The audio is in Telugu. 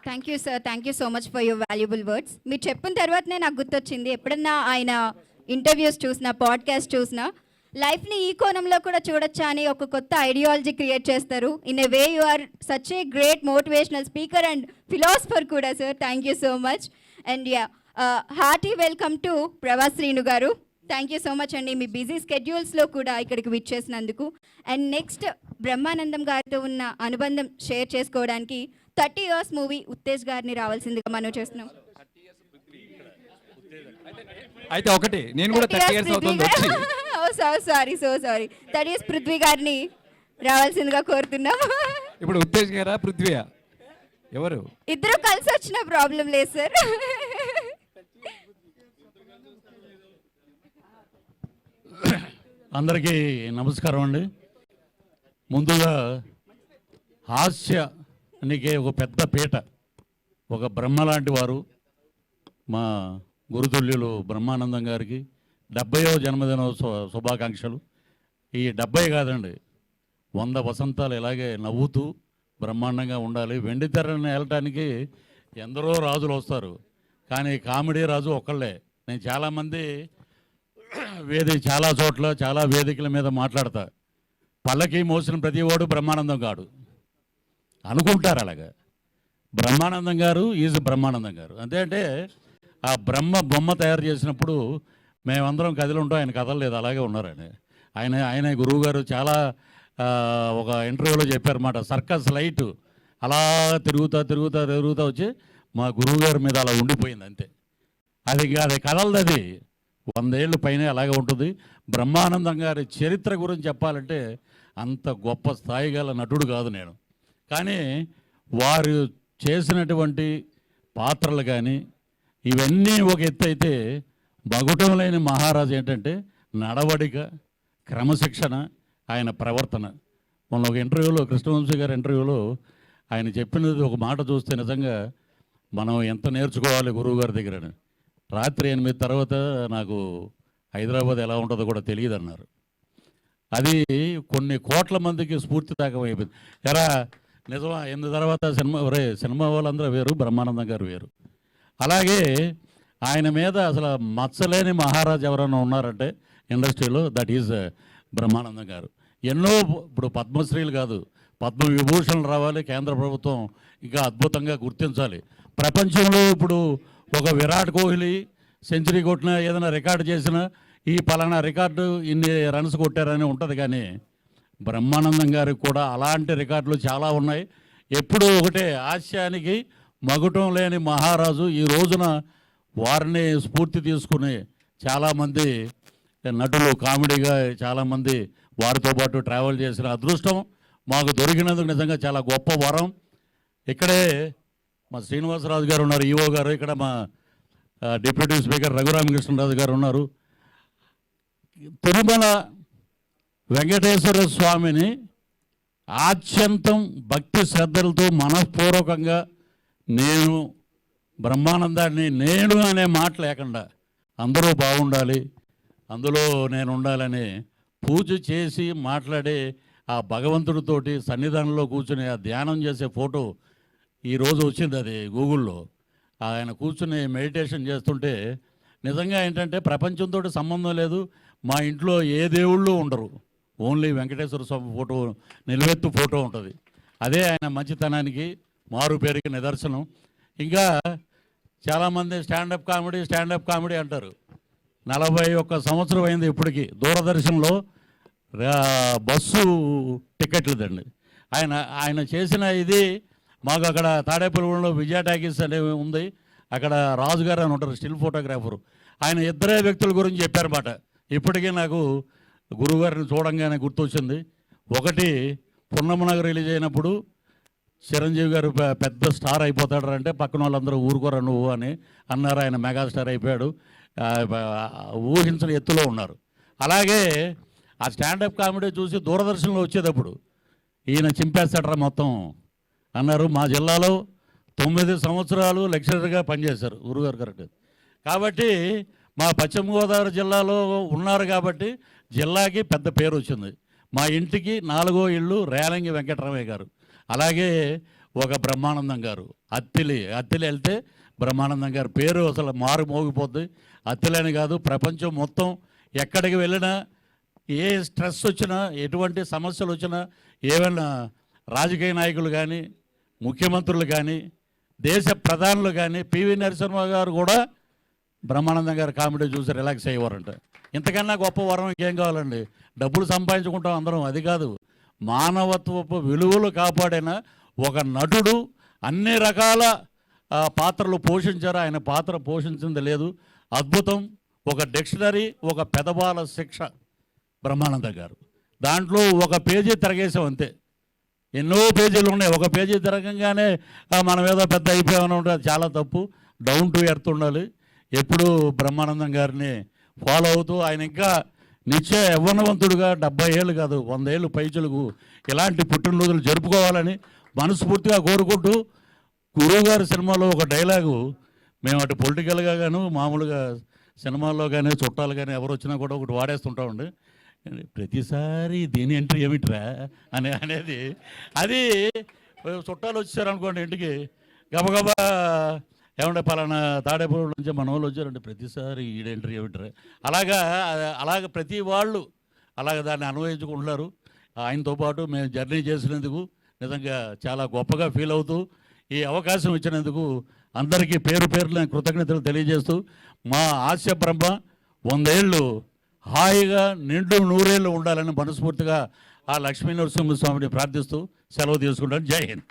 Thank you sir, thank you so much for your valuable words. మీరు చెప్పిన తర్వాతనే నాకు గుర్తొచ్చింది, ఎప్పుడన్నా ఆయన ఇంటర్వ్యూస్ చూసినా, పాడ్కాస్ట్ చూసినా, లైఫ్ని ఈ కోణంలో కూడా చూడొచ్చా అని ఒక కొత్త ఐడియాలజీ క్రియేట్ చేస్తారు. In a way you are such a great motivational speaker and philosopher కూడా sir. Thank you so much. And yeah, hearty welcome to Prabhas Srinu గారు. థ్యాంక్ యూ సో మచ్ అండి, మీ బిజీ స్కెడ్యూల్స్లో కూడా ఇక్కడికి విచ్చేసినందుకు. అండ్ నెక్స్ట్ బ్రహ్మానందం గారితో ఉన్న అనుబంధం షేర్ చేసుకోవడానికి 30 years మూవీ ఉత్తేజ్ గారిని రావాల్సిందిగా మనం చేస్తున్నాం. అయితే ఒకటి నేను కూడా 30 years అవుతుంది వచ్చి. సారీ 30 years పృథ్వీ గారిని రావాల్సిందిగా కోరుతున్నాం. ఇప్పుడు ఉత్తేజ్ గారా పృథ్వీయా ఎవరు? ఇద్దరు కలిసి వచ్చిన ప్రాబ్లం లేదు సార్. అందరికీ నమస్కారం అండి. ముందుగా హాస్యానికి ఒక పెద్ద పీట, ఒక బ్రహ్మ లాంటి వారు మా గురుతుల్యులు బ్రహ్మానందం గారికి 70వ జన్మదిన శుభాకాంక్షలు. ఈ 70 కాదండి, 100 వసంతాలు ఇలాగే నవ్వుతూ బ్రహ్మాండంగా ఉండాలి. వెండి తెరని వెళ్ళటానికి ఎందరో రాజులు వస్తారు, కానీ కామెడీ రాజు ఒక్కళ్ళే. నేను చాలామంది చాలా చోట్ల చాలా వేదికల మీద మాట్లాడతా, పల్లకి మోసిన ప్రతి వాడు బ్రహ్మానందం కాడు అనుకుంటారు. అలాగా బ్రహ్మానందం గారు ఈజ్ బ్రహ్మానందం గారు. అంతే అంటే ఆ బ్రహ్మ బొమ్మ తయారు చేసినప్పుడు మేమందరం కదిలి ఉంటాం, ఆయన కదలలేదు, అలాగే ఉన్నారని. ఆయన గురువు గారు చాలా ఒక ఇంటర్వ్యూలో చెప్పారన్నమాట, సర్కస్ లైట్ అలా తిరుగుతా వచ్చి మా గురువు గారి మీద అలా ఉండిపోయింది అంతే. అది కదలదు, అది 100 ఏళ్ళు పైన అలాగే ఉంటుంది. బ్రహ్మానందం గారి చరిత్ర గురించి చెప్పాలంటే అంత గొప్ప స్థాయి గల నటుడు కాదు నేను, కానీ వారు చేసినటువంటి పాత్రలు కానీ ఇవన్నీ ఒక ఎత్తు అయితే, మగుటం లేని మహారాజు ఏంటంటే నడవడిక, క్రమశిక్షణ, ఆయన ప్రవర్తన. మొన్న ఒక ఇంటర్వ్యూలో, కృష్ణవంశీ గారి ఇంటర్వ్యూలో ఆయన చెప్పినది ఒక మాట చూస్తే నిజంగా మనం ఎంత నేర్చుకోవాలి గురువు గారి దగ్గర. రాత్రి 8 తర్వాత నాకు హైదరాబాద్ ఎలా ఉంటుందో కూడా తెలియదు అన్నారు. అది కొన్ని కోట్ల మందికి స్ఫూర్తిదాయకం అయిపోయింది. ఎరా నిజమా, 8 తర్వాత సినిమా వాళ్ళందరూ వేరు, బ్రహ్మానందం గారు వేరు. అలాగే ఆయన మీద అసలు మచ్చలేని మహారాజు ఎవరైనా ఉన్నారంటే ఇండస్ట్రీలో, దట్ ఈజ్ బ్రహ్మానందం గారు. ఎన్నో ఇప్పుడు పద్మశ్రీలు కాదు, పద్మవిభూషణలు రావాలి, కేంద్ర ప్రభుత్వం ఇంకా అద్భుతంగా గుర్తించాలి. ప్రపంచంలో ఇప్పుడు ఒక విరాట్ కోహ్లీ సెంచరీ కొట్టినా, ఏదైనా రికార్డు చేసినా ఈ పలానా రికార్డు ఇన్ని రన్స్ కొట్టారని ఉంటుంది, కానీ బ్రహ్మానందం గారికి కూడా అలాంటి రికార్డులు చాలా ఉన్నాయి. ఎప్పుడూ ఒకటే, హాస్యానికి మగుటం లేని మహారాజు. ఈ రోజున వారిని స్ఫూర్తి తీసుకుని చాలామంది నటులు కామెడీగా చాలామంది వారితో పాటు ట్రావెల్ చేసిన అదృష్టం మాకు దొరికినందుకు నిజంగా చాలా గొప్ప వరం. ఇక్కడే మా శ్రీనివాసరాజు గారు ఉన్నారు, ఈఓ గారు. ఇక్కడ మా డిప్యూటీ స్పీకర్ రఘురామకృష్ణరాజు గారు ఉన్నారు. తిరుమల వెంకటేశ్వర స్వామిని ఆద్యంతం భక్తి శ్రద్ధలతో మనఃపూర్వకంగా నేను బ్రహ్మానందాన్ని నేను అనే మాట లేకుండా అందరూ బాగుండాలి, అందులో నేను ఉండాలని పూజ చేసి మాట్లాడే ఆ భగవంతుడితోటి సన్నిధానంలో కూర్చుని ఆ ధ్యానం చేసే ఫోటో ఈరోజు వచ్చింది. అది గూగుల్లో ఆయన కూర్చుని మెడిటేషన్ చేస్తుంటే నిజంగా ఏంటంటే ప్రపంచంతో సంబంధం లేదు, మా ఇంట్లో ఏ దేవుళ్ళు ఉండరు, ఓన్లీ వెంకటేశ్వర స్వామి ఫోటో, నిలువెత్తు ఫోటో ఉంటుంది. అదే ఆయన మంచితనానికి మారు పేరుకి నిదర్శనం. ఇంకా చాలామంది స్టాండప్ కామెడీ అంటారు. 41 సంవత్సరం అయింది ఇప్పటికీ. దూరదర్శన్లో బస్సు టికెట్లదండి ఆయన చేసిన ఇది. మాకు అక్కడ తాడేపల్లిగూడెంలో విజయ టాకీస్ అనేవి ఉంది, అక్కడ రాజుగారు అని ఉంటారు స్టిల్ ఫోటోగ్రాఫరు. ఆయన ఇద్దరే వ్యక్తుల గురించి చెప్పారన్నమాట. ఇప్పటికీ నాకు గురువుగారిని చూడంగానే గుర్తొచ్చింది. ఒకటి, పున్నమనగర్ రిలీజ్ అయినప్పుడు చిరంజీవి గారు పెద్ద స్టార్ అయిపోతాడు అంటే పక్కన వాళ్ళందరూ ఊరుకోరా నువ్వు అని అన్నారు. ఆయన మెగాస్టార్ అయిపోయాడు, ఊహించిన ఎత్తులో ఉన్నారు. అలాగే ఆ స్టాండప్ కామెడీ చూసి దూరదర్శన్లో వచ్చేటప్పుడు ఈయన చింపేస్తాడరా మొత్తం అన్నారు. మా జిల్లాలో 9 సంవత్సరాలు లెక్చరర్గా పనిచేశారు గురుగారు కరెక్ట్. కాబట్టి మా పశ్చిమ గోదావరి జిల్లాలో ఉన్నారు కాబట్టి జిల్లాకి పెద్ద పేరు వచ్చింది. మా ఇంటికి 4వ ఇల్లు రేలంగి వెంకటరామయ్య గారు. అలాగే ఒక బ్రహ్మానందం గారు. అత్తిలి వెళ్తే బ్రహ్మానందం గారి పేరు అసలు మారు మోగిపోద్ది. అత్తిలని కాదు, ప్రపంచం మొత్తం ఎక్కడికి వెళ్ళినా, ఏ స్ట్రెస్ వచ్చినా, ఎటువంటి సమస్యలు వచ్చినా, ఏమైనా రాజకీయ నాయకులు కానీ, ముఖ్యమంత్రులు కానీ, దేశ ప్రధానులు కానీ, పివి నరసింహ గారు కూడా బ్రహ్మానందం గారు కామెడీ చూసి రిలాక్స్ అయ్యేవారంట. ఇంతకన్నా గొప్ప వరం ఇంకేం కావాలండి? డబ్బులు సంపాదించుకుంటాం అందరం, అది కాదు. మానవత్వపు విలువలు కాపాడిన ఒక నటుడు, అన్ని రకాల పాత్రలు పోషించారు. ఆయన పాత్ర పోషించింది లేదు. అద్భుతం. ఒక డిక్షనరీ, ఒక పెదబాల శిక్ష బ్రహ్మానంద గారు. దాంట్లో ఒక పేజీ తిరగేసాం అంతే. ఎన్నో పేజీలు ఉన్నాయి. ఒక పేజీ తిరగంగానే మనం ఏదో పెద్ద అయిపోయామని ఉంటుంది. అది చాలా తప్పు. డౌన్ టు ఎర్త్ ఉండాలి. ఎప్పుడూ బ్రహ్మానందం గారిని ఫాలో అవుతూ, ఆయన ఇంకా నిత్య యవ్వనవంతుడుగా 70 ఏళ్ళు కాదు 100 ఏళ్ళు పైచులకు ఇలాంటి పుట్టినరోజులు జరుపుకోవాలని మనస్ఫూర్తిగా కోరుకుంటూ, గురువుగారి సినిమాలో ఒక డైలాగు మేము అటు పొలిటికల్గా గాను, మామూలుగా సినిమాల్లో కానీ, చుట్టాలు కానీ ఎవరు వచ్చినా కూడా ఒకటి వాడేస్తుంటామండి. ప్రతిసారి దీని ఎంట్రీ ఏమిట్రా అనేది. అది చుట్టాలు వచ్చారనుకోండి ఇంటికి, గబగబా ఏమంటే పలానా తాడేపూడి నుంచి మన వాళ్ళు వచ్చారంటే ప్రతిసారి ఈడ ఎంట్రీ ఏమిట్రా అలాగ ప్రతి వాళ్ళు అలాగ దాన్ని అన్వయించుకుంటున్నారు. ఆయనతో పాటు మేము జర్నీ చేసినందుకు నిజంగా చాలా గొప్పగా ఫీల్ అవుతూ, ఈ అవకాశం ఇచ్చినందుకు అందరికీ పేరు పేరున కృతజ్ఞతలు తెలియజేస్తూ, మా ఆశయ బ్రహ్మ 100 ఏళ్ళు హాయిగా నిండు 100 ఏళ్ళు ఉండాలని మనస్ఫూర్తిగా ఆ లక్ష్మీ నరసింహస్వామిని ప్రార్థిస్తూ సెలవు తీసుకుంటాను. జై హింద్.